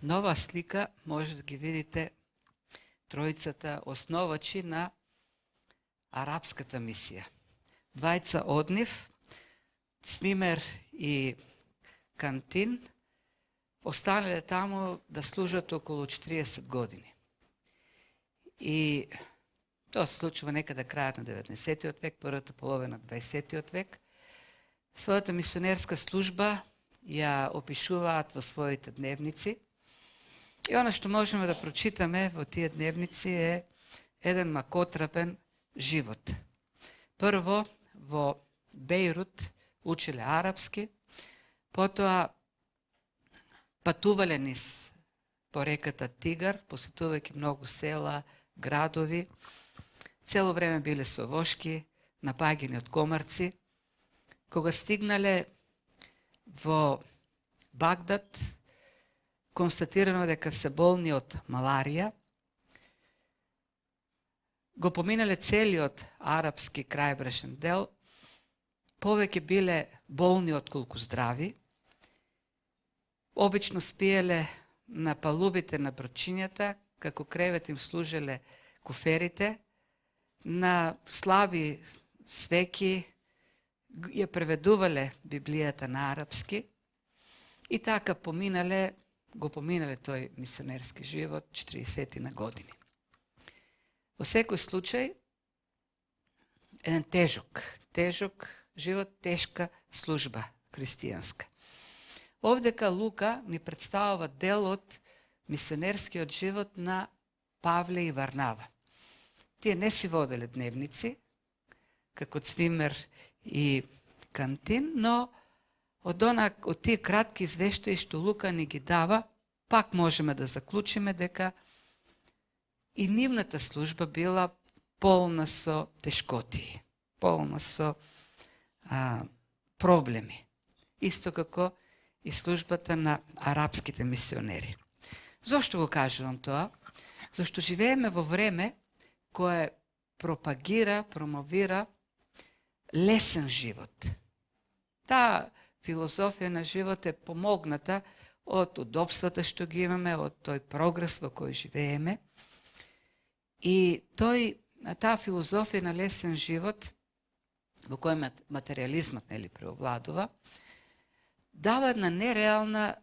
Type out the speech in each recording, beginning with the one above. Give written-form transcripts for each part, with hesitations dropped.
нова слика може да ги видите троицата основачи на арапската мисија. Двајца од нив, Цвимер и Кантин, останале таму да служат околу 40 години. И тоа се случува некада крајот на 19. век, првата половина на 20. век. Својата мисионерска служба ја опишуваат во своите дневници. И она што можеме да прочитаме во тие дневници е еден макотрапен живот. Прво, во Бејрут учеле арапски, потоа патувале низ по реката Тигар, посетувајќи многу села, градови. Цело време биле со вошки, напаѓани од комарци. Кога стигнале во Багдад, констатирано дека се болни од маларија. Го поминале целиот арапски крајбрежен дел, повеќе биле болни отколку здрави. Обично спиеле на палубите на бродчињата, како кревет им служеле куферите, на слаби свеки ја преведувале Библијата на арапски и така го поминале тој мисионерски живот 40 на години. Во секој случај, еден тежок живот, тешка служба христијанска. Овдека Лука ни представува дел од мисионерскиот живот на Павле и Варнава. Тие не си воделе дневници, како Цвимер и Кантин, но од тие кратки извештаи што Лука ни ги дава, пак можеме да заклучиме дека и нивната служба била полна со тешкотии, полна со проблеми. Исто како и службата на арапските мисионери. Зошто го кажувам тоа? Зашто живееме во време кое пропагира, промовира лесен живот. Таа филозофија на живот е помогната од удобствата што ги имаме, од тој прогрес во кој живееме. И таа филозофија на лесен живот, во кој материализмот преовладува, дава една нереална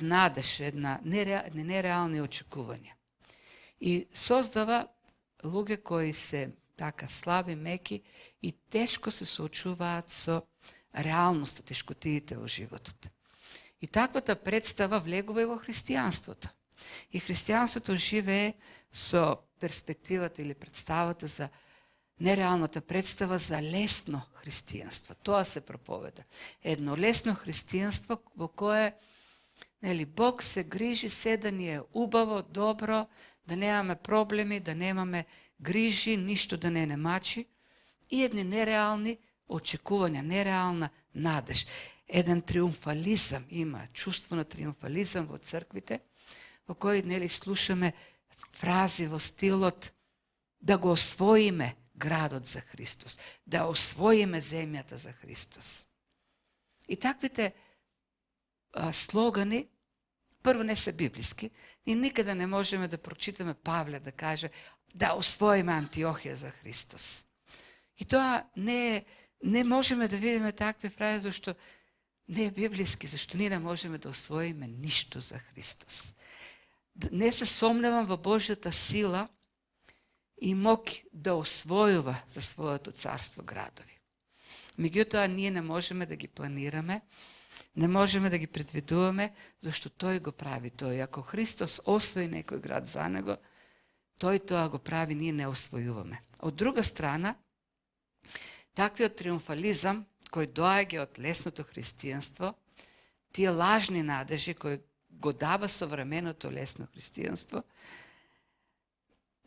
надеж, нереални очекувања. И создава луѓе кои се така слаби, меки и тешко се соочуваат со реалноста, тешкотиите во животот. И таквата представа влегува и во христијанството. И христијанството живее со перспективата или представата за нереалната представа за лесно христијанство. Тоа се проповеда. Едно лесно христијанство во кое Бог се грижи се да ни е убаво, добро, да немаме проблеми, да немаме грижи, ништо да не мачи и едни нереални очекувања, нереална надеж. Еден триумфализам има, чувство на триумфализам во црквите, во кој слушаме фрази во стилот да го освоиме градот за Христос, да освоиме земјата за Христос. И таквите слогани, прво не се библиски, и никада не можеме да прочитаме Павле да каже да освоиме Антиохија за Христос. И тоа не можеме да видиме такви фрази, зашто не е библиски, зашто ние не можеме да освоиме ништо за Христос. Не се сомневам во Божјата сила и мог да освојува за своето царство градови. Меѓутоа, ние не можеме да ги планираме, не можеме да ги предвидуваме, зашто тој го прави тој. Ако Христос освои некој град за него, тој тоа го прави, ние не освојуваме. Од друга страна, таквиот триумфализам кој доаѓа од лесното христијанство, тие лажни надежи кои го дава современото лесно христијанство,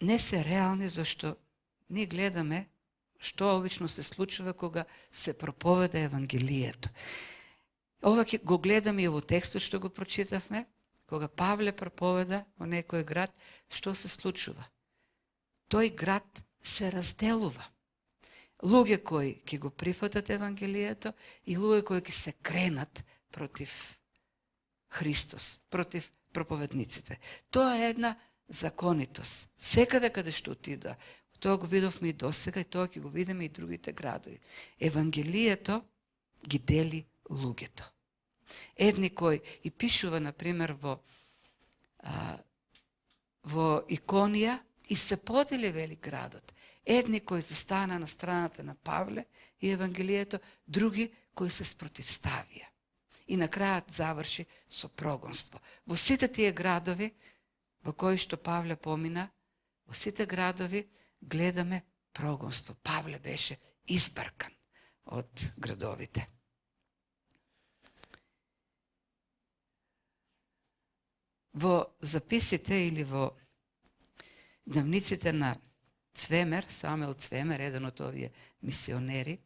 не се реални, зашто ние гледаме што обично се случува кога се проповеда Евангелието. Ова го гледаме и во текстот што го прочитавме, кога Павле проповеда во некој град, што се случува? Тој град се разделува. Луѓе кои ќе го прифатат Евангелието и луѓе кои ќе се кренат против Христос, против проповедниците. Тоа е една законитост. Секаде каде што отидоа. Тоа го видовме и досега и тоа ќе го видиме и другите градови. Евангелието ги дели луѓето. Едни кои и пишува, например, во Иконија и се подели вели градот. Едни кои застана на страната на Павле и Евангелието, други кои се спротивставија. И на крајот заврши со прогонство. Во сите тие градови во кои што Павле помина, во сите градови гледаме прогонство. Павле беше избркан од градовите. Во записите или во дневниците на Цвемер, Самуел Цвемер, еден од овие мисионери,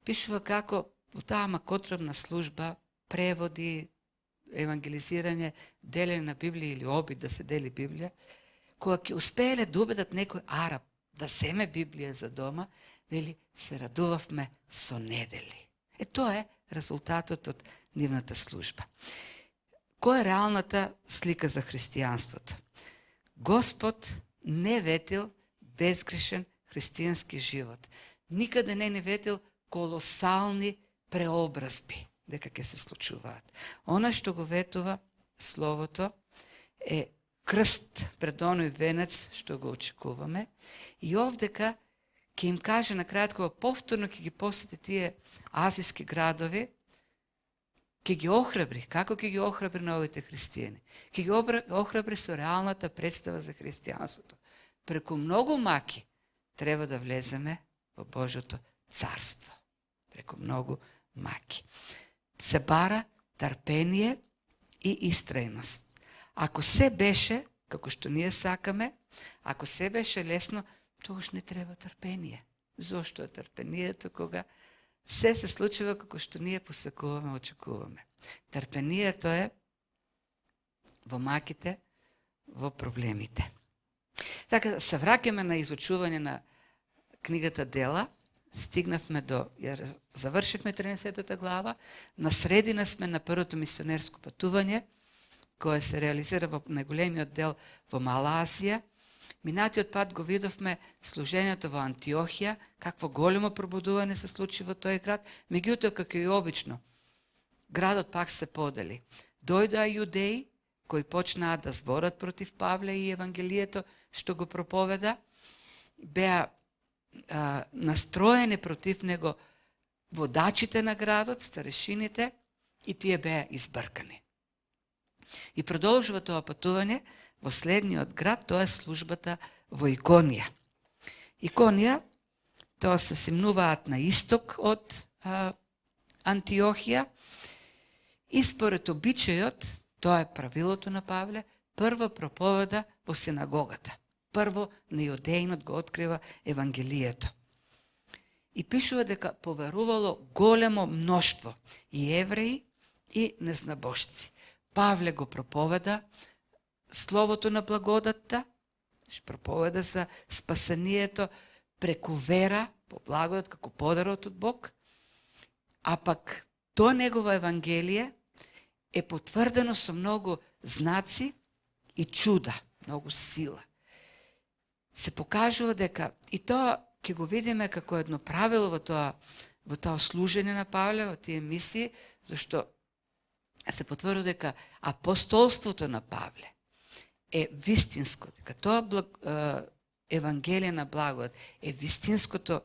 пишува како во таа макотребна служба, преводи, евангелизирање, делење на Библија или обид да се дели Библија, кога ќе успееле да убедат некој араб да земе Библија за дома, вели, се радувавме со недели. Тоа е резултатот од нивната служба. Која е реалната слика за христијанството? Господ не ветил безгрешен христијански живот. Никаде не ветил колосални преобразби дека ќе се случуваат. Она што го ветува Словото е крст пред оној венец што го очекуваме и овдека ќе им каже на крајот кога повторно ќе ги посети тие азиски градови, ќе ги охрабри. Како ќе ги охрабри на овите христијани? Ќе ги охрабри со реалната представа за христијанството. Преку многу маки треба да влеземе во Божјото царство. Преку многу маки. Се бара трпение и истрајност. Ако се беше, како што ние сакаме, ако се беше лесно, тогаш не треба трпение. Зошто е трпението кога се случува како што ние посакуваме, очекуваме. Трпението е во маките, во проблемите. Така, се враќаме на изучување на книгата Дела, стигнавме завршивме 13-та глава, на средина сме на првото мисионерско патување, кое се реализира во најголемиот дел во Мала Азија. Минатиот пат го видовме служењето во Антиохија, какво големо пробудување се случи во тој град, меѓутоа како и обично, градот пак се подели. Дојдоа јудеи, кои почнаа да зборат против Павле и Евангелието, што го проповеда, беа настроени против него водачите на градот, старешините, и тие беа избркани. И продолжува тоа патување во следниот град, тоа е службата во Иконија. Иконија, тоа се симнуваат на исток од Антиохија и според обичајот, тоа е правилото на Павле, прво проповеда во синагогата. Прво на јудеинот го открива Евангелието. И пишува дека поверувало големо мноштво и евреи и незнабожци. Павле го проповеда словото на благодатта, проповеда за спасението преку вера по благодат како подарот од Бог, а пак тоа негово Евангелие е потврдено со многу знаци и чуда, многу сила. Се покажува дека, и тоа ќе го видиме како едно правило во тоа служење на Павле, во тие мисии, зашто се потврдува дека апостолството на Павле е вистинско, дека тоа Евангелие на благодат е вистинското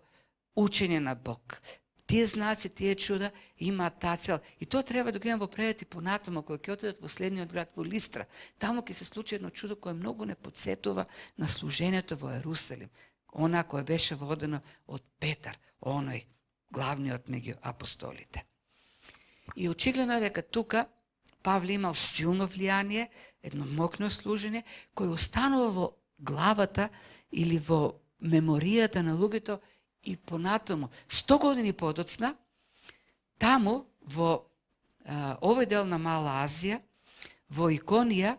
учење на Бог. Тие знаци, тие чуда имаат таа цел. И тоа треба да го имам во превод и понатома, кога ќе отидат во следниот град во Листра. Таму ќе се случи едно чудо кое многу не потсетува на служењето во Ерусалим. Она кое беше водено од Петар, оној главниот меѓу апостолите. И очигледно е дека тука Павле имал силно влијание, едно мокно служење, кој останува во главата или во меморијата на луѓето и понатому. 100 години подоцна, таму во овој дел на Мала Азија, во Иконија,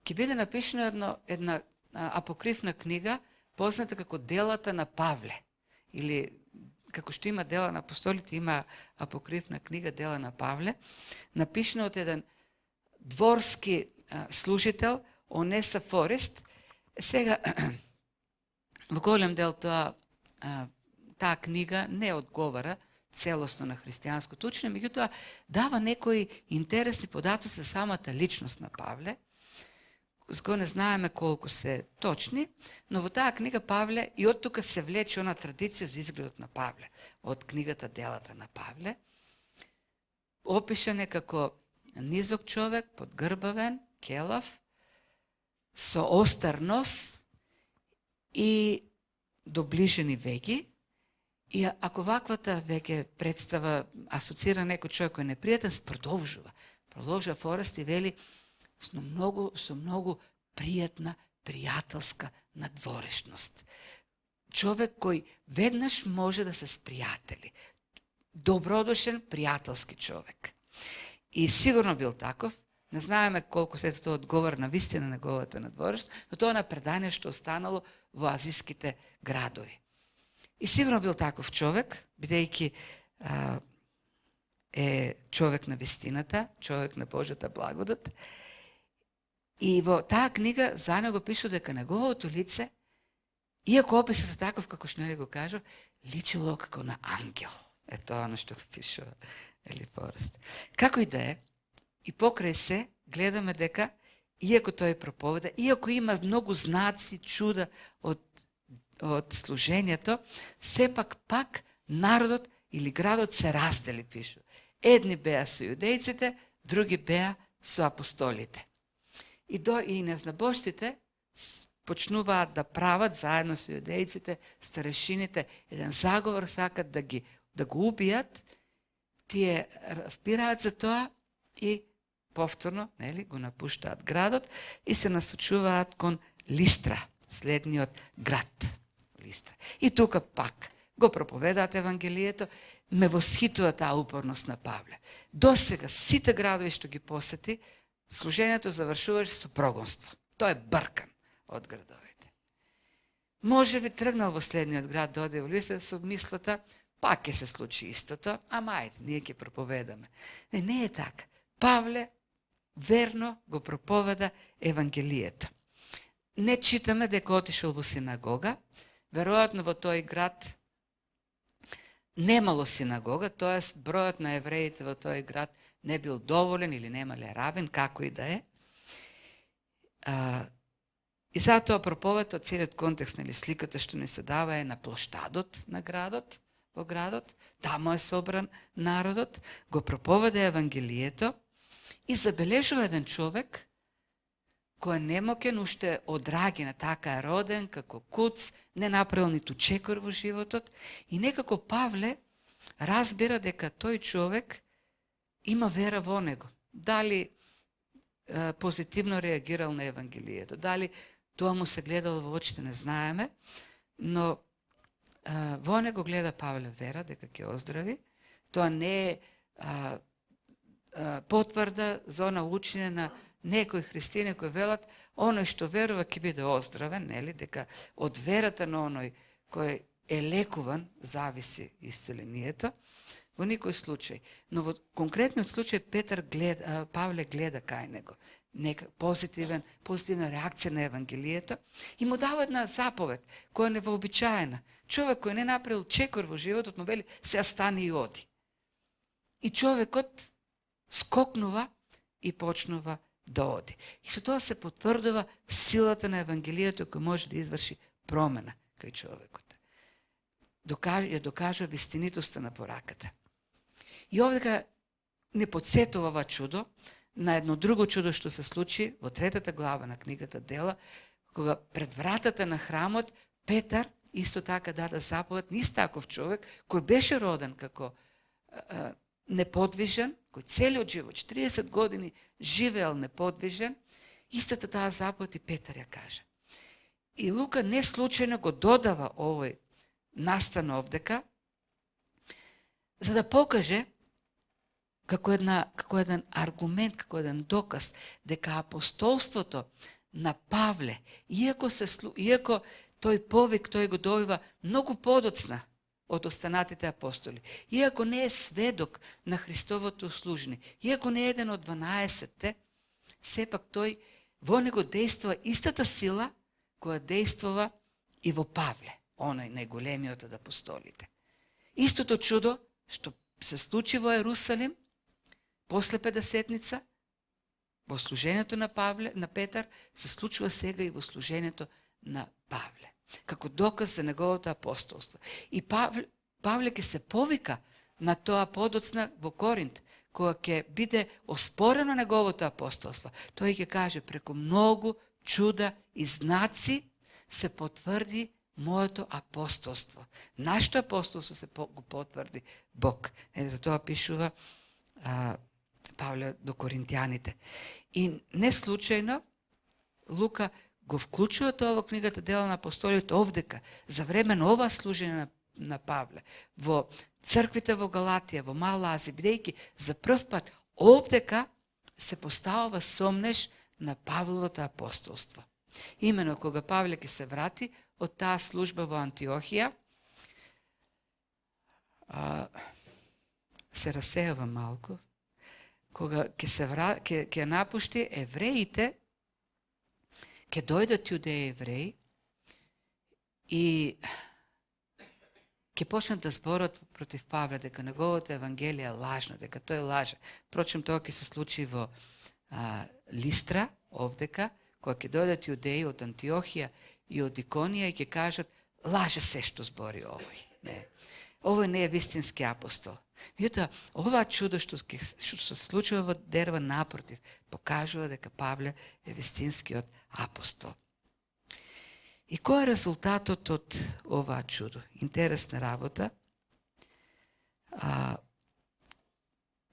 ќе биде напишена една апокривна книга, позната како делата на Павле. Или како што има дела на апостолите, има апокривна книга дела на Павле, напишена од еден дворски служител, он не сафорист. Сега, во голем дел таа книга не одговара целосно на христијанското учење, меѓутоа дава некои интересни податоци за самата личност на Павле, го не знаеме колку се точни, но во таа книга Павле, и од тука се влече она традиција за изгледот на Павле, од книгата Делата на Павле, опишан е како низок човек, подгрбавен, келав, со остар нос и доближени веги. И ако ваквата веќе представа асоцира некој човек кој е непријатен, продолжува Форест и вели со многу пријатна, пријателска надворешност. Човек кој веднаш може да се спријатели. Добродушен, пријателски човек. И сигурно бил таков. Не знаеме колку се тоа одговор на вистина на неговата надворешност, но тоа на предание што останало во азиските градови. И сигурно бил таков човек, бидејќи е човек на вистината, човек на Божјата благодат. И во таа книга за него пише дека неговото лице, иако описува се таков како што нели го кажа, личело како на ангел. Е тоа што го пишува Ели Форест. Како и да е, и покрај се гледаме дека иако тој проповеда, иако има многу знаци, чуда од служењето, сепак пак народот или градот се раздели, пишу. Едни беа со јудејците, други беа со апостолите. И незнабожците почнуваат да прават заедно со јудејците, старешините, еден заговор, сакат да го убијат. Тие разбираат за тоа и повторно, нели, го напуштаат градот и се насочуваат кон Листра, следниот град. Листра. И тука пак го проповедаат Евангелието, ме восхитува таа упорност на Павле. До сега сите градови што ги посети, служењето завршуваше со прогонство. Тој е бркан од градовите. Може би тргнал во следниот град да оде во Листра со мислата, пак ќе се случи истото, ама ајде, ние ќе проповедаме. Не е така. Павле верно го проповеда Евангелието. Не читаме дека отишол во синагога, веројатно во тој град немало синагога, тоест бројот на евреите во тој град не бил доволен или немале равен, како и да е. И затоа проповедот, целиот контекст или сликата што ни се дава е на плоштадот на градот, во градот, тамо е собран народот, го проповеда Евангелието и забележува еден човек кој е немокен, уште од рагина, така е роден, како куц, не направил ниту чекор во животот и некако Павле разбира дека тој човек има вера во него. Дали позитивно реагирал на Евангелието, дали тоа му се гледало во очите, не знаеме, но во него гледа Павле вера дека ќе оздрави. Тоа не е потврда за она учење на некои христијани кои велат оној што верува ќе биде оздравен, нели, дека од верата на оној кој е лекуван зависи исцелението. Во никој случај. Но во конкретниот случај Павле гледа кај него. Нека позитивна реакција на Евангелието и му дава една заповед која е невообичаена. Човек кој не направил чекор во животот, но вели се стани и оди. И човекот скокнува и почнува да оди. И со тоа се потврдува силата на Евангелието кој може да изврши промена кај човекот. Ја докажува вистинитоста на пораката. И овдека не подсетува ова чудо на едно друго чудо што се случи во 3-та глава на книгата Дела, кога пред вратата на храмот Петар исто така даде заповед на таков човек кој беше роден како неподвижен, кој целиот живот 40 години живеел неподвижен, истата таа заповед и Петар ја кажа. И Лука не случајно го додава овој настан овдека, за да покаже како еден аргумент, како еден доказ дека апостолството на Павле, иако тој повик тој го добива многу подоцна од останатите апостоли, иако не е сведок на Христовото служење, иако не е еден од 12-те, сепак во него действува истата сила која действува и во Павле, оној најголемиот од апостолите. Истото чудо што се случи во Ерусалим после Педесетница, во служењето на Петар, се случува сега и во служењето на Павле, како доказ за неговото апостолство. И Павле ќе се повика на тоа подоцна во Коринт, кога ќе биде оспорено неговото апостолство. Тој ќе каже, преку многу чуда и знаци се потврди моето апостолство. Нашето апостолство се го потврди Бог. За тоа пишува Павле до Коринтијаните. И не случајно Лука го вклучува тоа во книгата Дела на апостолите овдека, за време на ова служење на Павле, во црквите во Галатија, во Мала Азија, бидејќи за прв пат овдека се поставува сомнеш на Павловото апостолство. Имено кога Павле ќе се врати од таа служба во Антиохија, се расејава малку, кога ќе напушти евреите, ќе дојдат јудеи евреи и ќе почнат да зборат против Павле, дека неговото евангелие е лажно, дека тој лаже. Впрочем, тоа ќе се случи во Листра, овдека, кога ќе дојдат јудеи од Антиохија и од Иконија и ќе кажат, лаже се што збори овој. Не. Овој не е вистински апостол. Меѓутоа, ова чудо што се случува во Дерва, напротив, покажува дека Павле е вистинскиот апостол. И кој е резултатот од оваа чудо? Интересна работа.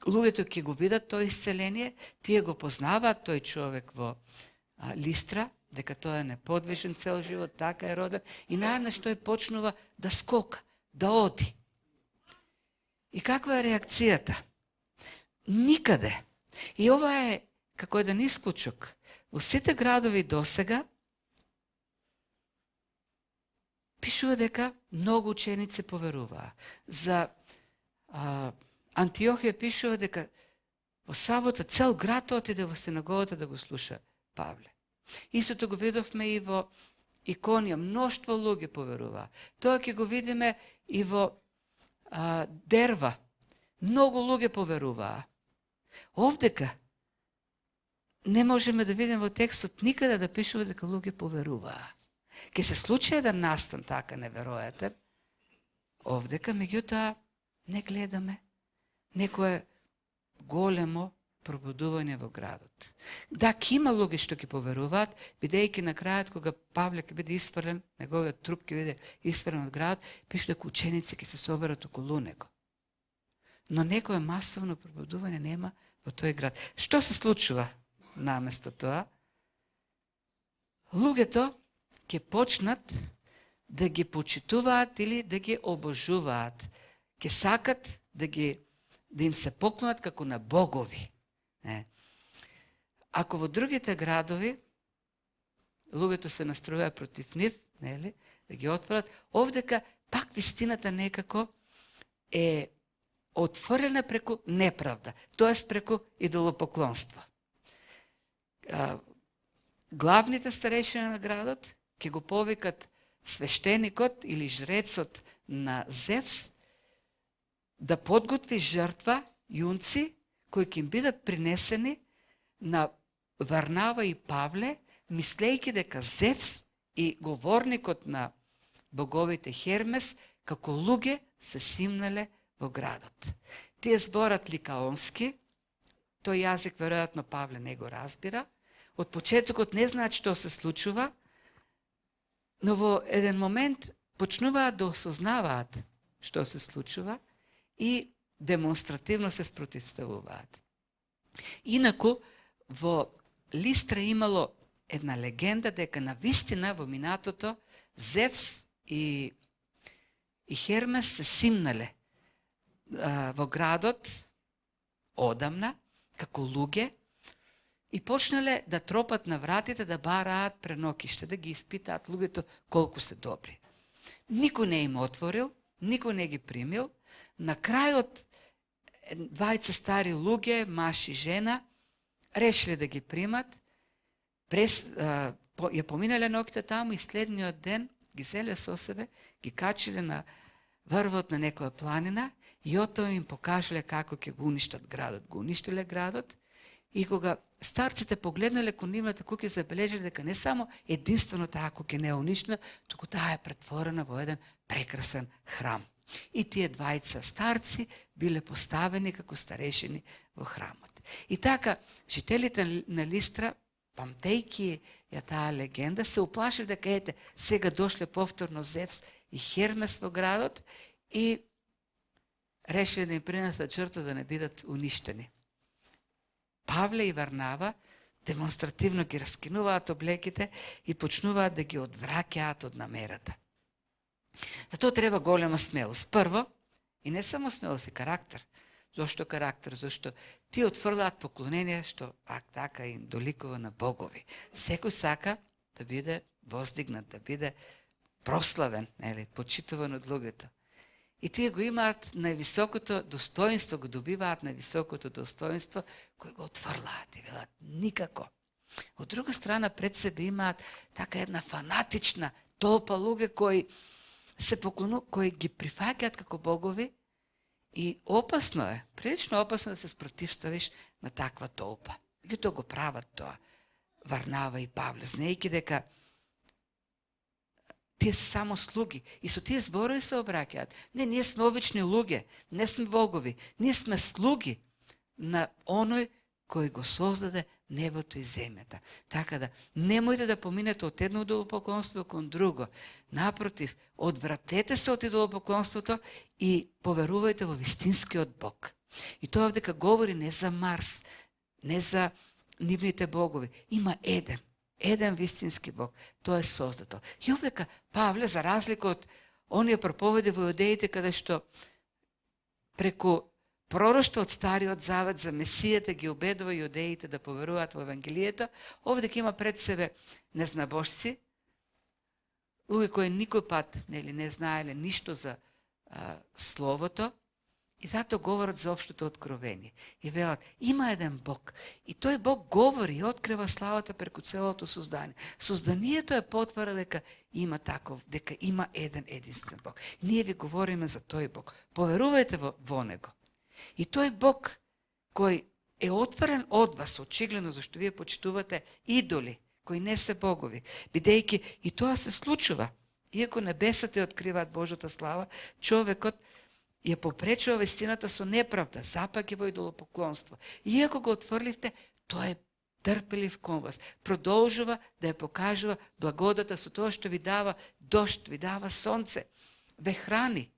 Луѓето ќе го видат тој исцеление, тие го познаваат тој човек во Листра, дека тој е неподвижен цел живот, така е роден, и наеднаш тој почнува да скока, да оди. И каква е реакцијата? Никаде. И ова е како еден исклучок. Во сите градови досега пишува дека многу ученици поверуваа. За Антиохија пишува дека во сабота цел град отиде во синагогата да го слуша Павле. Истото го видовме и во Иконија, мноштво луѓе поверуваа. Тоа ќе го видиме и во Дерва. Многу луѓе поверуваа. Овдека не можеме да видиме во текстот никаде да пишува дека луѓе поверуваа. Ке се случи еден настан така неверојатен овдека, меѓутоа не гледаме некое големо пробудување во градот. Да, ке има луѓе што ќе поверуваат, бидејќи на крајот кога Павле ќе биде исфрлен, неговиот труп ќе биде исфрлен од градот, пише дека ученици ќе се соберат околу него. Но некое масовно пробудување нема во тој град. Што се случува наместо тоа? Луѓето ќе почнат да ги почитуваат или да ги обожуваат. Ќе сакат да им се поклонат како на богови. Не. Ако во другите градови луѓето се настројуваат против нив, нели, да ги отворат, овдека пак вистината некако е отворена преку неправда, тоест преку идолопоклонство. Главните старешини на градот ќе го повикат свештеникот или жрецот на Зевс да подготви жртва, јунци, кои ќе им бидат принесени на Варнава и Павле, мислејќи дека Зевс и говорникот на боговите Хермес, како луѓе, се симнале во градот. Тие зборат ликаонски, тој јазик веројатно Павле не го разбира, од почетокот не знаат што се случува, но во еден момент почнуваат да осознаваат што се случува и демонстративно се спротивставуваат. Инаку, во Листра имало една легенда дека на вистина во минатото Зевс и Хермес се симнале во градот одамна, како луѓе, и почнале да тропат на вратите, да бараат пренокиште, да ги испитаат луѓето колку се добри. Никој не им отворил, никој не ги примил. На крајот, двајца стари луѓе, маж и жена, решили да ги примат, ја поминале ноќта таму и следниот ден ги зеле со себе, ги качиле на врвот на некоја планина и оттаму им покажале како ќе го уништат градот. Го уништиле градот и кога старците погледнале кон нивната куќа, забележале дека не само единствено таа куќа не е уништена, туку таа е претворена во еден прекрасен храм. И тие двајца старци биле поставени како старешини во храмот. И така, жителите на Листра, памтејќи ја таа легенда, се уплаши дека ете, сега дошле повторно Зевс и Хермес во градот и решили да им принесат жртва да не бидат уништени. Павле и Варнава демонстративно ги раскинуваат облеките и почнуваат да ги одвраќаат од намерата. За тоа треба голема смелост. Прво, и не само смелост, и карактер. Зошто карактер? Зошто ти отфрлаат поклонение што така им доликува на богови. Секој сака да биде воздигнат, да биде прославен, почитуван од луѓето. И тие го имаат највисокото достоинство, го добиваат највисокото достоинство, кој го отфрлаат и велат никако. Од друга страна, пред себе имаат така една фанатична толпа луѓе кои се кои ги прифаќаат како богови и опасно е, прилично опасно да се спротивставиш на таква толпа. Меѓутоа го прават тоа Варнава и Павле, знаејќи дека тие се само слуги и со тие зборови се обраќаат. Не, ние сме обични луѓе, не сме богови, ние сме слуги на оној кој го создаде небото и земјата. Така да, немојте да поминете од едно идолопоклонство кон друго. Напротив, одвратете се од идолопоклонството и поверувајте во вистинскиот Бог. И тоа дека говори не за Марс, не за нивните богови. Има еден вистински Бог. Тој е создател. И овдека Павле, за разлика од оние проповеди во Јудеите, каде што преку пророштво од Стариот Завет за Месијата ги убедува јудеите да поверуваат во Евангелието, овдека има пред себе незнабожци, луѓе кои никој пат не знаеле ништо за Словото, и затоа говорат за општото откровение. И велат, има еден Бог. И тој Бог говори и открива славата преку целото создание. Созданието е потвора дека има таков, дека има еден единствен Бог. Ние ви говориме за тој Бог. Поверувајте во Него. И тој Бог кој е отворен од вас, очигледно зашто вие почитувате идоли, кои не се богови, бидејќи и тоа се случува. Иако небесата откриваат Божјата слава, човекот ја попречува вистината со неправда, запаѓа во идолопоклонство. Иако го отфрливте, тој е трпелив кон вас. Продолжува да ја покажува благодата со тоа што ви дава дожд, ви дава сонце, ве храни.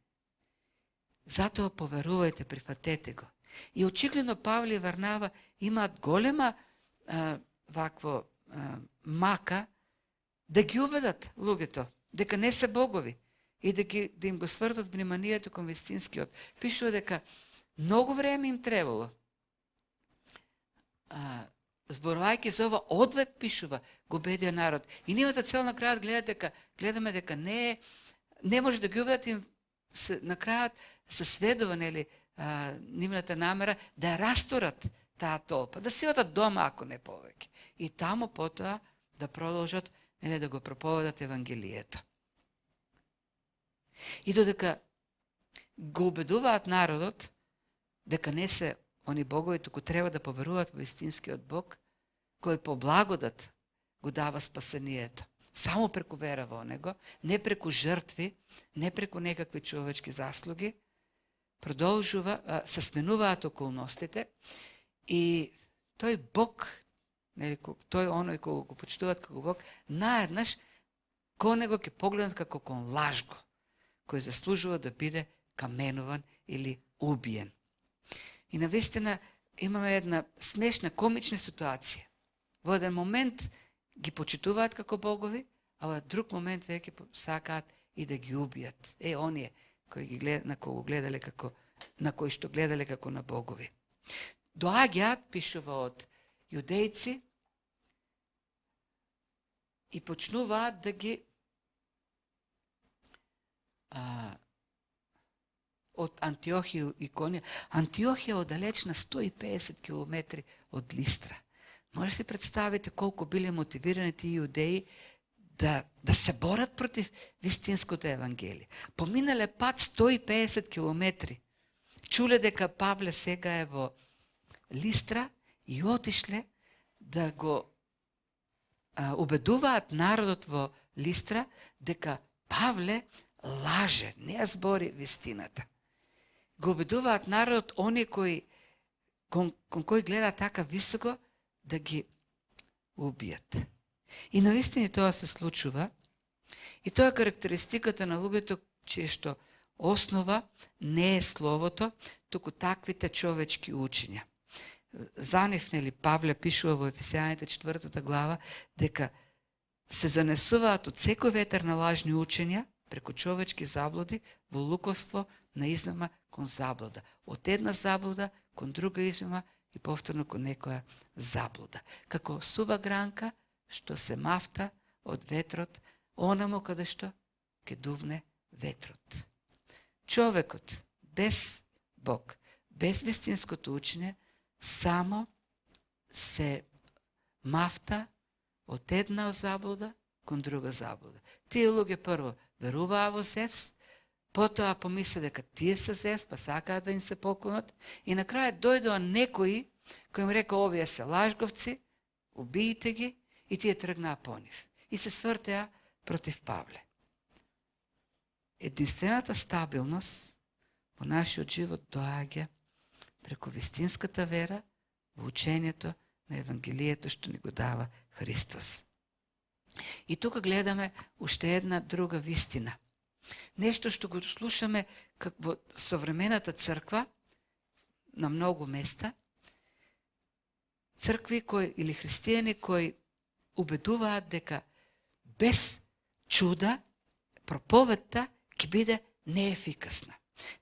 Затоа поверувајте, прифатете го. И очигледно Павле и Варнава имаат голема мака да ги убедат луѓето дека не се богови и да им го свртат вниманието кон вистинскиот. Пишува дека многу време им требало. Зборувајќи за ова, одвек пишува, го убедија народ. И нивната цел на крајот гледаме дека не може да ги убедат, им на крајот се сведува нивната намера да ја расторат таа толпа, да си одат дома ако не повеќе. И таму потоа да продолжат да го проповедат Евангелието. И додека го убедуваат народот дека не се они богови, туку треба да поверуваат во истинскиот Бог, кој по благодат го дава спасението. Само преку вера во Него, не преку жртви, не преку некакви човечки заслуги, продолжува, се сменуваат околностите и тој Бог, тој оној кој го почитуваат како Бог, наеднаш кон Него ќе погледнат како кон лажго, кој заслужува да биде каменуван или убиен. И навистина имаме една смешна, комична ситуација. Во еден момент ги почитуваат како богови, а во друг момент веќе сакаат и да ги убијат. Оние на кои што гледале како на богови. Доаѓаат, пишува од јудејци, и почнуваат да ги од Антиохија и Иконија. Антиохија оддалеч на 150 километри од Листра. Може да си представите колко били мотивирани тия иудеи да се борят против вистинското евангелие. Поминале пат 150 километри. Чуле дека Павле сега е во Листра и отишле да го убедуваат народот во Листра дека Павле лаже, не ја збори вистината. Го убедуваат народот, они кон кои гледа така високо, да ги убият. И навистини тоа се случува, и тоа е карактеристиката на луѓето, чие што основа не е словото, туку таквите човечки учења. За нив, нели, Павле пишува во Ефесијаните 4 глава, дека се занесуваат од секој ветер на лажни учења, преку човечки заблуди, во луковство на измама кон заблуда. Од една заблуда кон друга измама и повторно кон некоја заблуда. Како сува гранка што се мафта од ветрот, онамо каде што ке дувне ветрот. Човекот без Бог, без вистинското учење, само се мафта од една заблуда кон друга заблуда. Тие луѓе прво веруваа во Зевс, потоа помисле дека тие се Зевс, па сакаат да им се поклонат, и на крај дојдоа некои кои им река овие се лажговци, убиите ги, и тие тргнаа по нив. И се свртеа против Павле. Единствената стабилност во нашиот живот доаѓа преку вистинската вера во учењето на Евангелието што ни го дава Христос. И тука гледаме уште една друга вистина. Нешто што го слушаме во современата црква на многу места. Цркви или христијани кои убедуваат дека без чуда проповедта ќе биде неефикасна.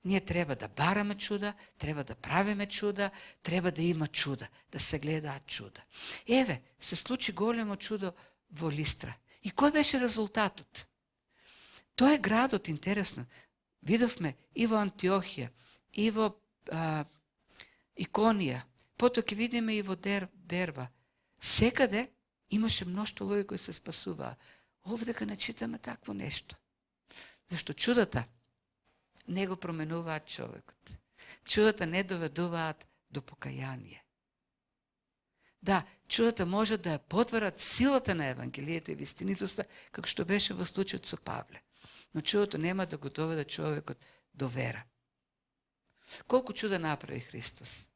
Ние треба да бараме чуда, треба да правиме чуда, треба да има чуда, да се гледаат чуда. Еве, се случи големо чудо во Листра. И кој беше резултатот? Тоа е градот, интересно. Видовме и во Антиохија, и во Иконија, потоа ќе видиме и во Дерва. Секаде имаше мноштво луѓе кои се спасуваа. Овдека не читаме такво нешто. Зашто чудата не го променуваат човекот. Чудата не доведуваат до покаяние. Да, чудата може да ја потврдат силата на Евангелието и вистинитоста, како што беше во случајот со Павле. Но чудото нема да го доведе човекот до вера. Колку чуда направи Христос?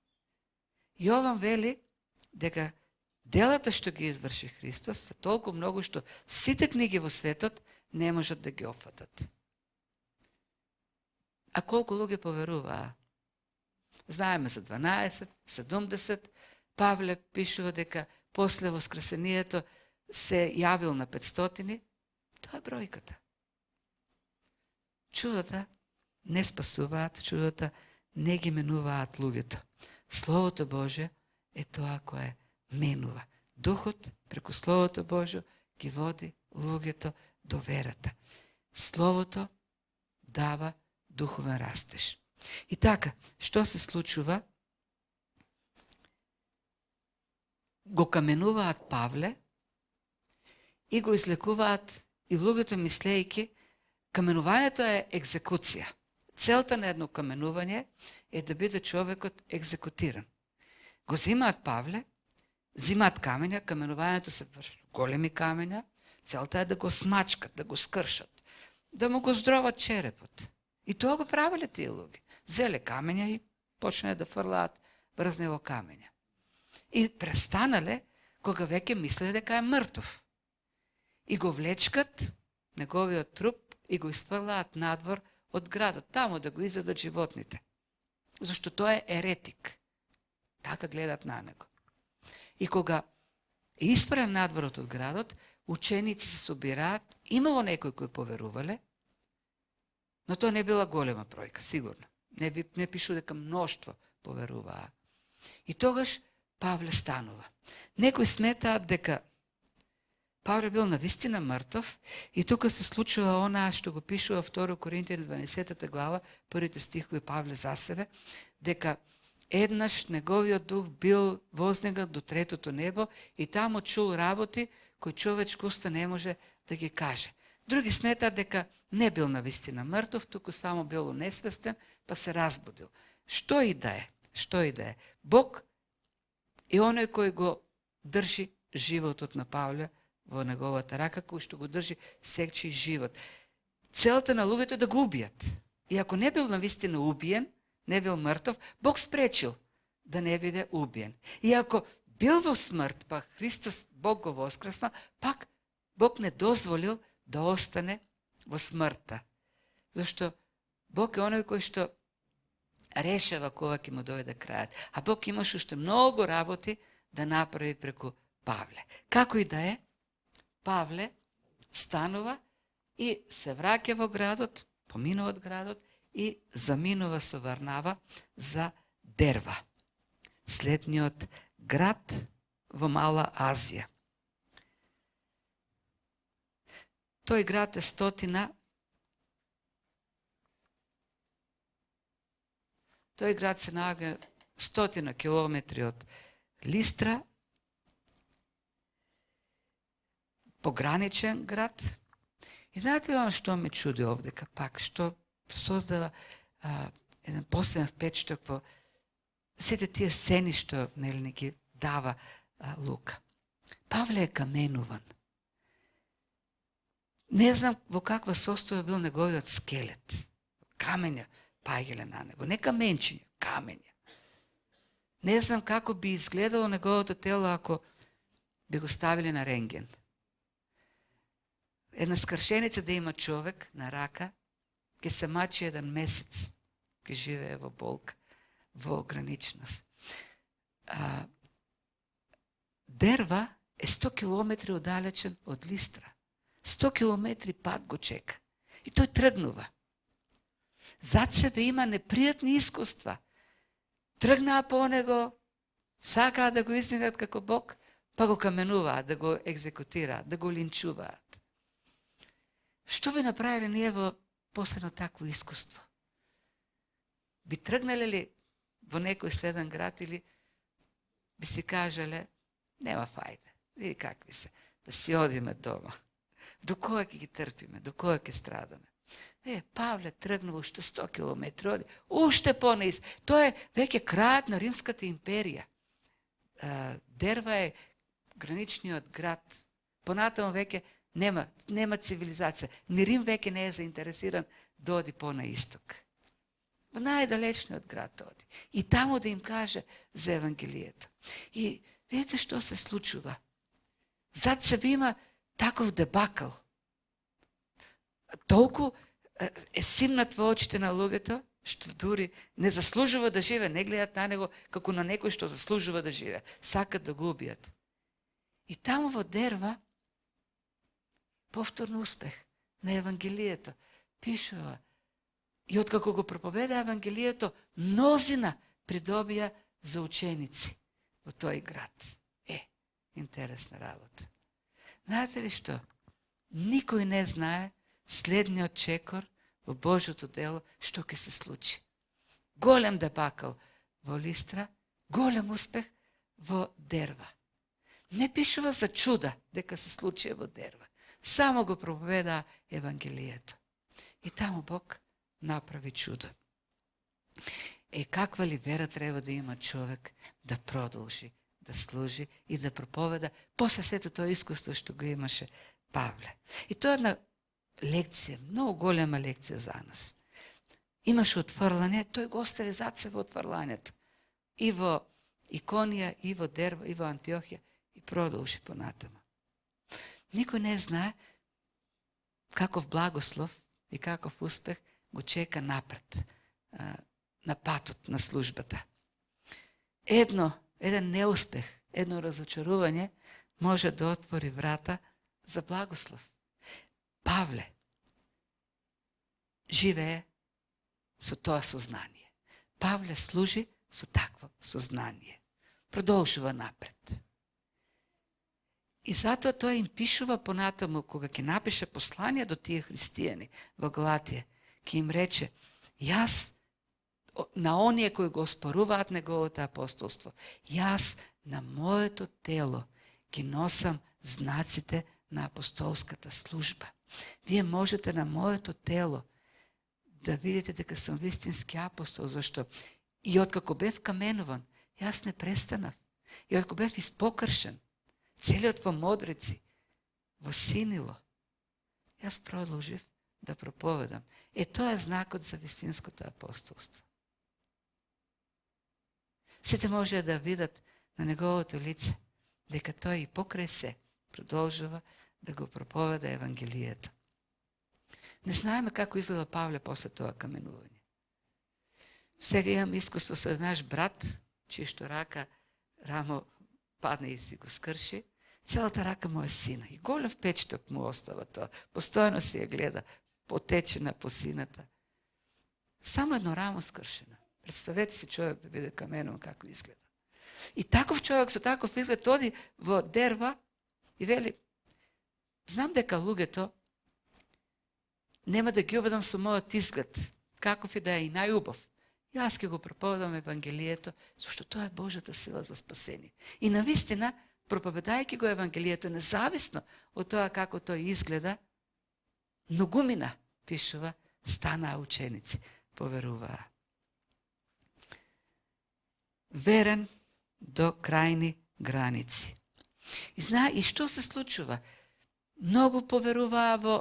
Јован вели дека делата што ги изврши Христос се толку многу што сите книги во светот не можат да ги опфатат. А колку луѓе поверуваа? Знаеме за 12, 70, Павле пишува дека после воскресението се јавил на 500, тоа е бројката. Чудата не спасуваат, чудата не ги менуваат луѓето. Словото Божие е тоа кое менува. Духот преку Словото Божие ги води луѓето до верата. Словото дава духовен растеж. И така, што се случува? Го каменуваат Павле и го излекуваат и луѓето мислејќи, каменувањето е екзекуција. Целта на едно каменување е да биде човекот екзекутиран. Го зимаат Павле, зимаат камења, каменувањето се врши големи камења, целта е да го смачкат, да го скршат, да му го здроват черепот. И тоа го правеле тие луѓе. Зеле камења и почнале да фрлаат врз него камења. И престанале кога веќе мислеле дека е мртов. И го влечкат неговиот труп и го испрлаат надвор од градот, тамо да го изедат животните. Зашто тоа е еретик. Така гледат на него. И кога е испран надворот од градот, ученици се собираат, имало некои кои поверувале, но тоа не била голема бројка, сигурно. Не пишу дека мноштво поверуваа. И тогаш Павле станува. Некои сметаат дека Павле бил навистина мртов и тука се случува онаа што го пишува 2 Коринтијани 12 глава, првите стихови Павле за себе, дека еднаш неговиот дух бил вознегнат до третото небо и таму чул работи кои човечко уста не може да ги каже. Други сметаат дека не бил навистина мртов, туку само бил несвестен, па се разбудил. Што и да е. Бог е оној кој го држи животот на Павле во неговата рака, кој што го држи секчи живот. Целта на луѓето е да го убијат. И ако не бил навистина убиен, не бил мртов, Бог спречил да не биде убиен. И ако бил во смрт, па Христос, Бог го воскреснал, пак Бог не дозволил да остане во смртта. Зашто Бог е оној кој што решава кога ќе му дојде крајот. А Бог имаш уште многу работи да направи преку Павле. Како и да е, Павле станува и се враќа во градот, поминува од градот и заминува со Варнава за Дерва, следниот град во Мала Азија. Тој град е 100 Тој град се наоѓа 100 километри од Листра, пограничен град. И знаете ли што ме чуди овдека пак, што создава еден посебен впечаток во сите тие сцени што не ги дава Лука. Павле е каменуван. Не знам во каква состојба бил неговиот скелет. Камења паѓале на него. Не каменчиња, камења. Не знам како би изгледало неговото тело ако би го ставили на рентген. Една скршеница да има човек на рака, ќе се мачи еден месец, ќе живее во болка, во ограниченост. Дерва е 100 километри оддалечен од Листра. 100 километри пат го чека. И тој тргнува. Зад себе има непријатни искуства. Тргнаа по него, сакаат да го изнигат како Бог, па го каменуваат, да го екзекутираат, да го линчуваат. Што би направиле ние во последно такво искуство? Би тргнале ли во некој следен град или би си кажале, нема фајде, види какви се, да си одиме дома. До кога ќе ги трпиме, до кога ќе страдаме? Павле тргнува уште 100 километри, оди, уште понаис. Тоа е веќе крајот на Римската империја. Дерва е граничниот град. Понатаму веќе нема цивилизација. Ни Рим веќе не е заинтересиран да оди по-на исток. Во најдалечниот град оди. И таму да им каже за Евангелието. И видите што се случува. Зад себе има таков дебакл. Толку е симнат во очите на луѓето, што дури не заслужува да живе, не гледат на него како на некој што заслужува да живе. Сакат да го убијат. И таму во Дерва повторно успех на Евангелието. Пишува. И откако го проповеда Евангелието, мнозина придобија за ученици во тој град. Интересна работа. Знаете ли што? Никој не знае следниот чекор во Божјото дело што ќе се случи. Голем дебакл во Листра, голем успех во Дерва. Не пишува за чуда дека се случи во Дерва. Само го проповеда Евангелието. И таму Бог направи чудо. Каква ли вера треба да има човек да продолжи да служи и да проповеда после сето тоа искуство што го имаше Павле. И тоа е една лекција, многу голема лекција за нас. Имаше отврлање, тој го остави зад себе отврлањето. И во Иконија, и во Дерва, и во Антиохија, и продолжи понатаму. Никој не знае каков благослов и каков успех го чека напред на патот на службата. Еден неуспех, едно разочарување може да отвори врата за благослов. Павле живее со тоа сознание. Павле служи со такво сознание. Продолжува напред. И затоа тој им пишува понатаму, кога ќе напише послание до тие христијани во Галатија, ќе им рече, јас на оние кои го оспоруваат неговото апостолство. Јас на моето тело ги носам знаците на апостолската служба. Вие можете на моето тело да видите дека сум вистински апостол, зашто и откако бев каменуван, јас не престанав. И откако бев испокршен, целиот во модрици, во синило, јас продолжив да проповедам. Тоа е знакот за вистинското апостолство. Сите може да видат на неговото лице дека тој и покрај се продолжува да го проповеда Евангелието. Не знаеме како изгледа Павле после тоа каменување. Сега имам искуство со наш брат, чијшто рамо падне и си го скрши, целата рака му е сина. И голем впечаток му остава тоа. Постојано си ја гледа, потечена по сината. Само едно рамо скршено. Представете си човек да биде каменуван како изгледа. И таков човек со таков изглед оди во Дерва и вели, знам дека луѓето нема да ги обедам со мојот изглед, каков и да е и најубав. Јас ќе го проповедам Евангелието, зашто тоа е Божјата сила за спасение. И навистина, проповедајќи го Евангелието, независно од тоа како тој изгледа, многумина, пишува, станаа ученици, поверуваа. Верен до крајни граници. И што се случува? Многу поверуваа во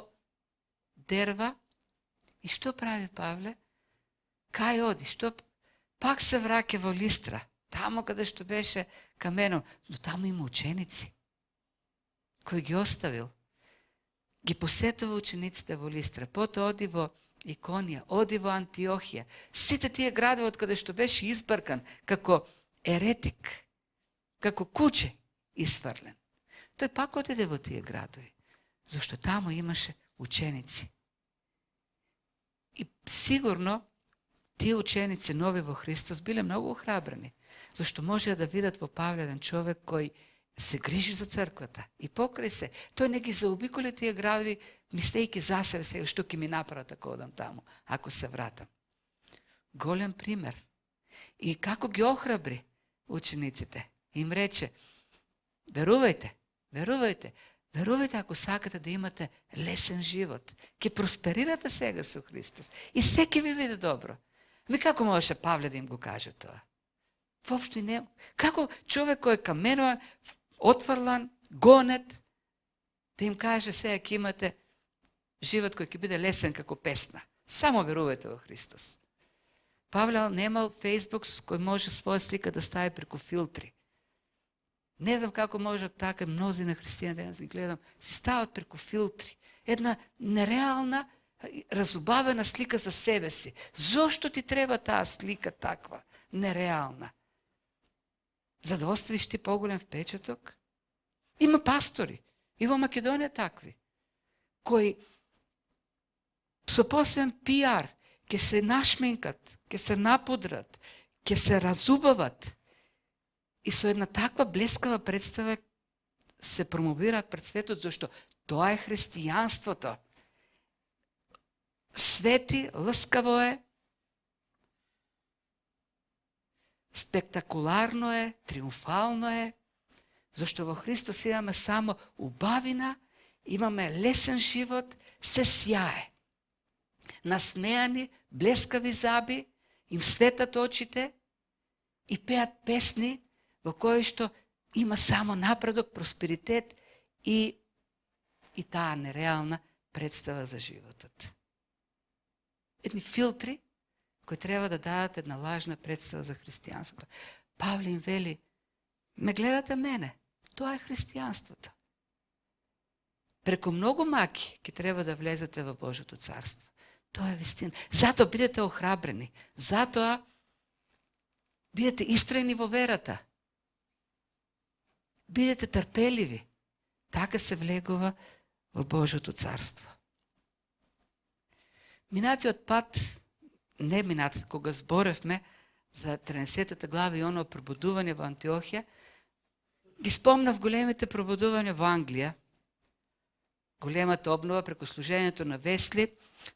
Дерва. И што прави Павле? Кај оди? Што? Пак се враќа во Листра. Тамо каде што беше камено. Но тамо има ученици. Кој ги оставил. Ги посетува учениците во Листра. Потоа оди во Иконија, оди во Антиохија. Сите тие градови од каде што беше избркан како еретик, како куче изфрлен. Тој пак отиде во тие градови, зашто тамо имаше ученици. И сигурно тие ученици нови во Христос биле многу охрабрени, зашто можеа да видат во Павле еден човек кој се грижи за црквата. И покрај се, тој не ги заобиколи тие градови, мислејќи за себе сега што ќе ми направат ако одам таму, ако се вратам. Голем пример. И како ги охрабри учениците. Им рече, верувајте, верувајте, верувајте ако сакате да имате лесен живот. Ке просперирате сега со Христос. И се ќе ви биде добро. Како можеше Павле да им го каже тоа? Воопшто и не. Како човек кој е каменуван, отврлан, гонет, да им каже сега ќе имате живот кој ќе биде лесен како песна. Само верувајте во Христос. Павле немал Фейсбук кој може своја слика да стави преку филтри. Не знам како може така мнози на христијани, денес ги гледам, си стават преку филтри. Една нереална, разубавена слика за себе си. Зошто ти треба таа слика таква, нереална? За да оставиш ти поголем впечаток? Има пастори, и во Македонија такви, кои со посебен пиар ќе се нашминкат, ќе се напудрат, ќе се разубават и со една таква блескава представа се промовираат пред светот, зашто тоа е христијанството. Свети, ласкаво е, спектакуларно е, триумфално е, зашто во Христос имаме само убавина, имаме лесен живот, се сјае. Насмејани, блескави заби, им светат очите и пеат песни во кои што има само напредок, просперитет и таа нереална представа за животот. Едни филтри кои треба да дадат една лажна представа за христијанството. Павле им вели, ме гледате мене, тоа е христијанството. Преку многу маки ќе треба да влезете во Божјото царство. Тоа е вистина. Затоа бидете охрабрени. Затоа бидете истрајни во верата. Бидете трпеливи. Така се влегува во Божјото царство. Минатиот пат, не минатиот, кога зборевме за 13 глава и оно пробудување во Антиохија, ги спомнав големите пробудувања во Англија, големата обнова преку служењето на Весли,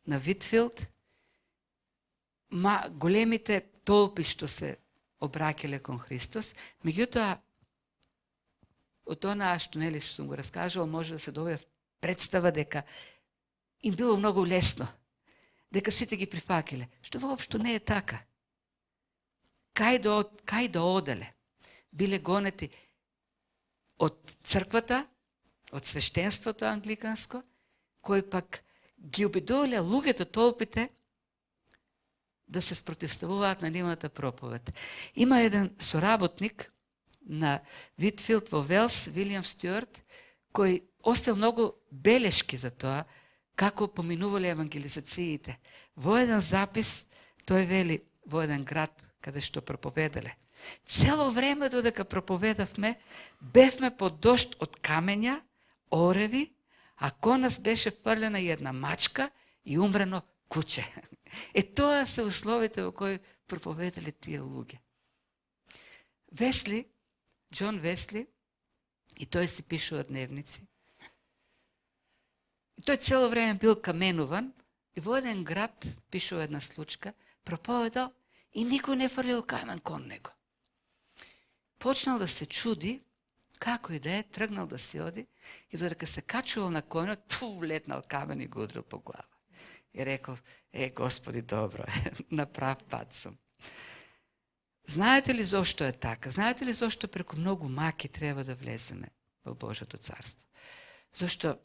на Витфилд, големите толпи што се обраќале кон Христос, меѓутоа од она што нели што сум го раскажал, може да се добие представа дека им било многу лесно, дека сите ги прифакиле, што воопшто не е така. Кај да оделе? Биле гонети од црквата, од свештенството англиканско, кој пак ги обидувале луѓето, толпите, да се спротивставуваат на нивната проповед. Има еден соработник на Витфилд во Велс, Вилијам Стюарт, кој оставил многу белешки за тоа, како поминувале евангелизациите. Во еден запис, тој вели, во еден град, каде што проповедале. Цело време додека проповедавме, бевме под дожд од камења, ореви, а кон нас беше фрлена и една мачка и умрено куче. Тоа се условите во кои проповедале тие луѓе. Весли, Џон Весли, и тој си пишува дневници. И тој цело време бил каменуван и во еден град, пишува една случка, проповедал и никој не фрлил камен кон него. Почнал да се чуди, како и да е, тргнал да си оди и додека се качувал на конјот, летнал камен и го удрил по глава. И рекол, Господи, добро е, на прав пат сум. Знаете ли зошто е така? Знаете ли зошто преку многу маки треба да влеземе во Божјото царство? Зошто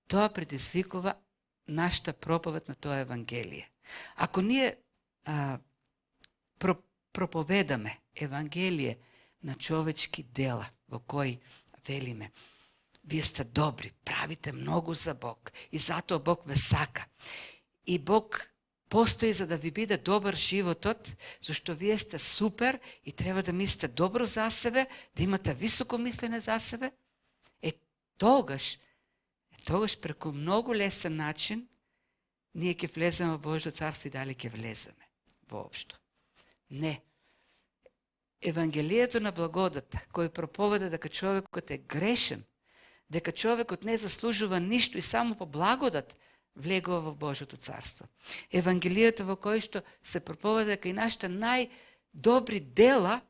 тоа предизвикува нашата проповед на тоа Евангелие. Ако ние проповедаме Евангелие на човечки дела, во кои велиме, вие сте добри, правите многу за Бог и затоа Бог ве сака. И Бог постои за да ви биде добар животот, зашто вие сте супер и треба да мислите добро за себе, да имате високо мислене за себе. Тогаш преку многу лесен начин ние ќе влеземе во Божјо царство и дали ќе влеземе воопшто. Не. Евангелието на благодата, кој проповеда дека човекот е грешен, дека човекот не заслужува ништо и само по благодат влегува во Божјото царство. Евангелието во кој што се проповеда дека и нашите најдобри дела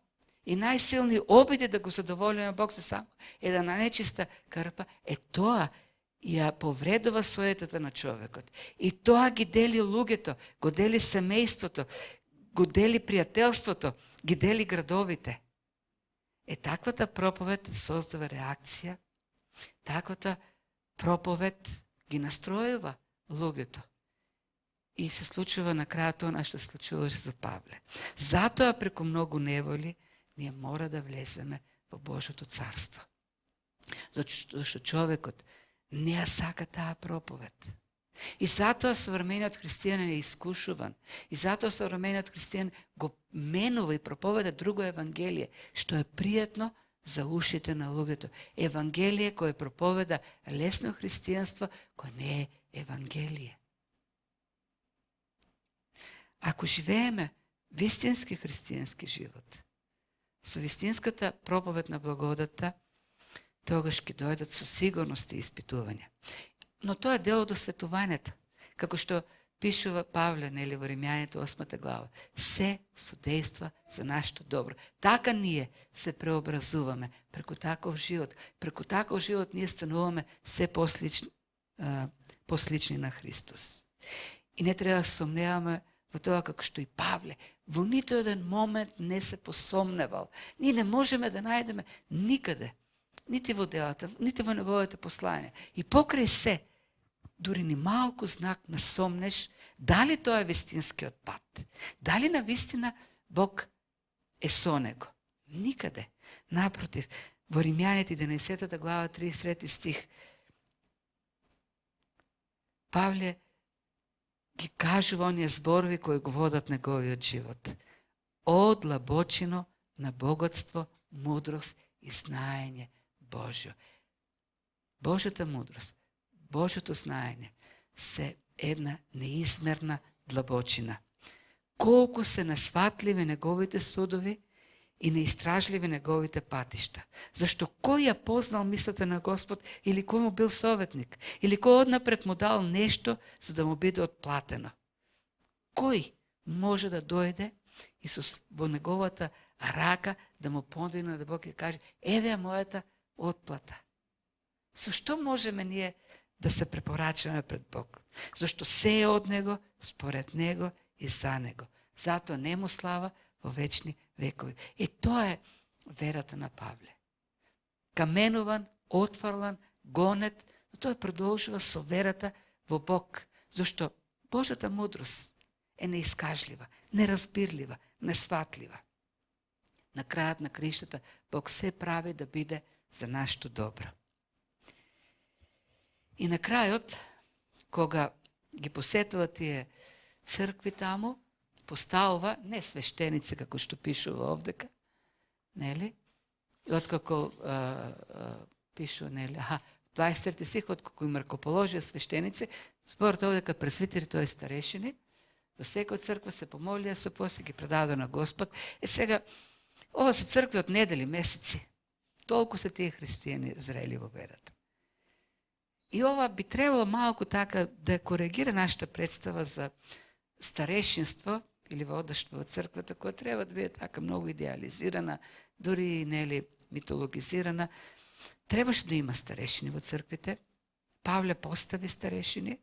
и најсилни обиди да го задоволиме Бог се само една нечиста крпа, тоа ја повредува соетата на човекот. И тоа ги дели луѓето, го дели семејството, го дели пријателството, ги дели градовите. Таквата проповед создава реакција, таквата проповед ги настројува луѓето. И се случува на крајот тоа што се случуваше за Павле. Затоа преку многу неволи ние мора да влеземе во Божјото царство. Зашто човекот не ја сака таа проповед. И затоа современиот христијанин е искушуван. И затоа современиот христијан го менува и проповеда друго евангелие, што е пријатно за ушите на луѓето. Евангелие кое проповеда лесно христијанство, кое не е евангелие. Ако живееме вистински христијански живот, со вистинската проповед на благодата, тогаш ќе дојдат со сигурност и испитувања. Но тоа е дел од осветувањето, како што пишува Павле, нели во Римјаните 8 глава. Се содейства за нашето добро. Така ние се преобразуваме преку таков живот. Преку таков живот ние стануваме се послични на Христос. И не треба да сомневаме во тоа како што и Павле во ниту еден момент не се посомневал. Ние не можеме да најдеме никаде, нити во делата, нити во неговите послања. И покрај се, дури ни малку знак на сомнеш, дали тоа е вистинскиот пат? Дали на вистина Бог е со него? Никаде. Напротив, во Римјаните 11 глава 33 стих, Павле ги кажува оние зборови кои го водат неговиот живот. О длабочино на богатство, мудрост и знаење Божјо. Божјата мудрост, Божјото знаење се една неизмерна длабочина. Колку се несватливи неговите судови и неистражливи неговите патишта. Зашто кој ја познал мислата на Господ или кој му бил советник? Или кој однапред му дал нешто за да му биде отплатено? Кој може да дојде и во неговата рака да му подигне да Бог и каже, еве мојата отплата. Со што можеме ние да се препорачаме пред Бог? Зашто се е од Него, според Него и за Него. Зато нему слава во вечни векови. И тоа е верата на Павле. Каменуван, отфрлан, гонет, но тој продолжува со верата во Бог. Зашто Божјата мудрост е неискажлива, неразбирлива, несватлива. На крајот на криштата Бог се прави да биде за нашето добро. И на крајот, кога ги посетува тие цркви таму, поставува не свештеници како што пишува овдека, нели? Откако пишува, нели? 20 стих, откако им ракоположија свештеници, зборот овдека пресвитери, тој старешини, за секој црква се помолија, со после ги предаде на Господ. Сега, ова се цркви од недели, месеци. Толку се тие христијани зрели во верата. И ова би требало малку така да коригира нашата представа за старешинство или водештво во црквата, која треба да биде така многу идеализирана, дури нели митологизирана. Требаше да има старешини во црквите. Павле постави старешини.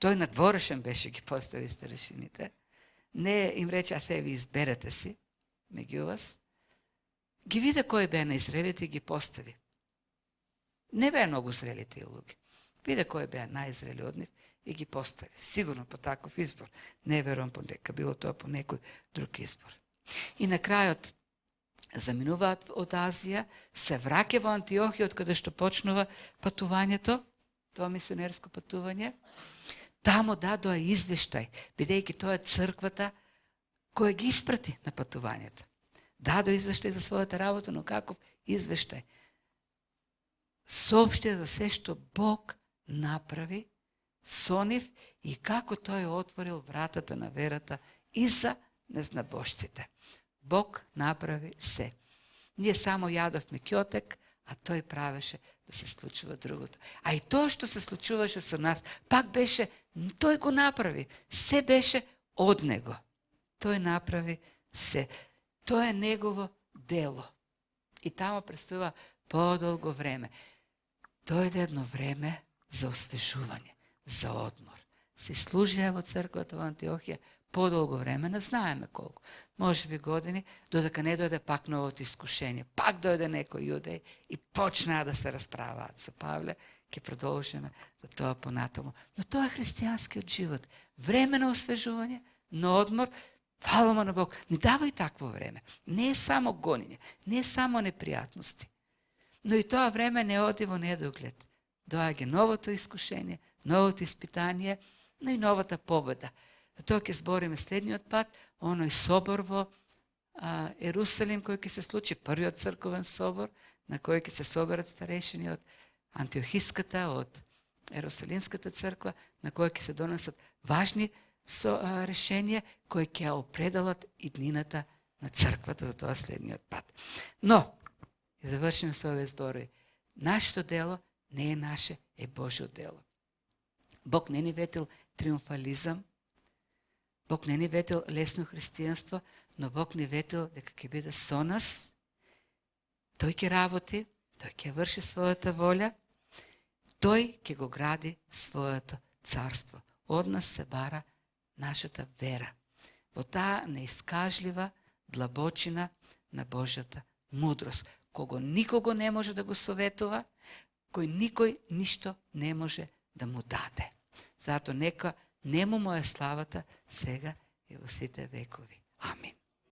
Тој надворешен беше ги постави старешините. Не им рече, а се ви изберете си меѓу вас. Ги виде кои беа наизрелите и ги постави. Не беа многу зрели тие луѓе. Виде кои беа најзрели од нив и ги постави. Сигурно по таков избор. Не верувам дека било тоа по некој друг избор. И на крајот заминуваат од Азија, се враќа во Антиохија, од каде што почнува патувањето, тоа мисионерско патување. Тамо дадоа извештај, бидејќи тоа е црквата која ги испрати на патувањето. Дадоа извештај за својата работа, но каков извештај? Соопштија за се што Бог направи со нив и како тој отворил вратата на верата и за незнабожците. Бог направи се. Ние само јадовме ќотек, а тој правеше да се случува другото. А и тоа што се случуваше со нас, пак беше, тој го направи. Се беше од него. Тој направи се. Тоа е негово дело. И тамо престојува подолго време. Дојде едно време за освежување, за одмор. Се служија во црквата во Антиохија подолго време, не знаеме колку. Може би години, додека не дојде пак новото искушение. Пак дојде некој јудеј и почнаа да се расправаат со Павле. Ке продолжиме за тоа понатаму. Но тоа е христијанскиот живот. Време на освежување, на одмор. Фала му на Бог. Не дава и такво време. Не е само гонење, не е само непријатности. Но и тоа време не оди во недоглед. Доаѓа новото искушение, новото испитание, но и новата победа. За тоа ќе збориме следниот пат, оној собор во Ерусалим кој ќе се случи, првиот црковен собор, на кој ќе се соберат старешини од Антиохиската, од Ерусалимската црква, на кој ќе се донесат важни решенија кои ќе определат иднината на црквата за тоа следниот пат. Но, и завршиме со овие зборови. Нашето дело не е наше, е Божјо дело. Бог не ни ветил триумфализам, Бог не ни ветил лесно христијанство, но Бог ни ветил дека ќе биде со нас, тој ќе работи, тој ќе врши својата волја, тој ќе го гради своето царство. Од нас се бара нашата вера во таа неискажлива длабочина на Божјата мудрост, кого никого не може да го советува, кој никој ништо не може да му даде. Зато нека нему му е славата сега и во сите векови.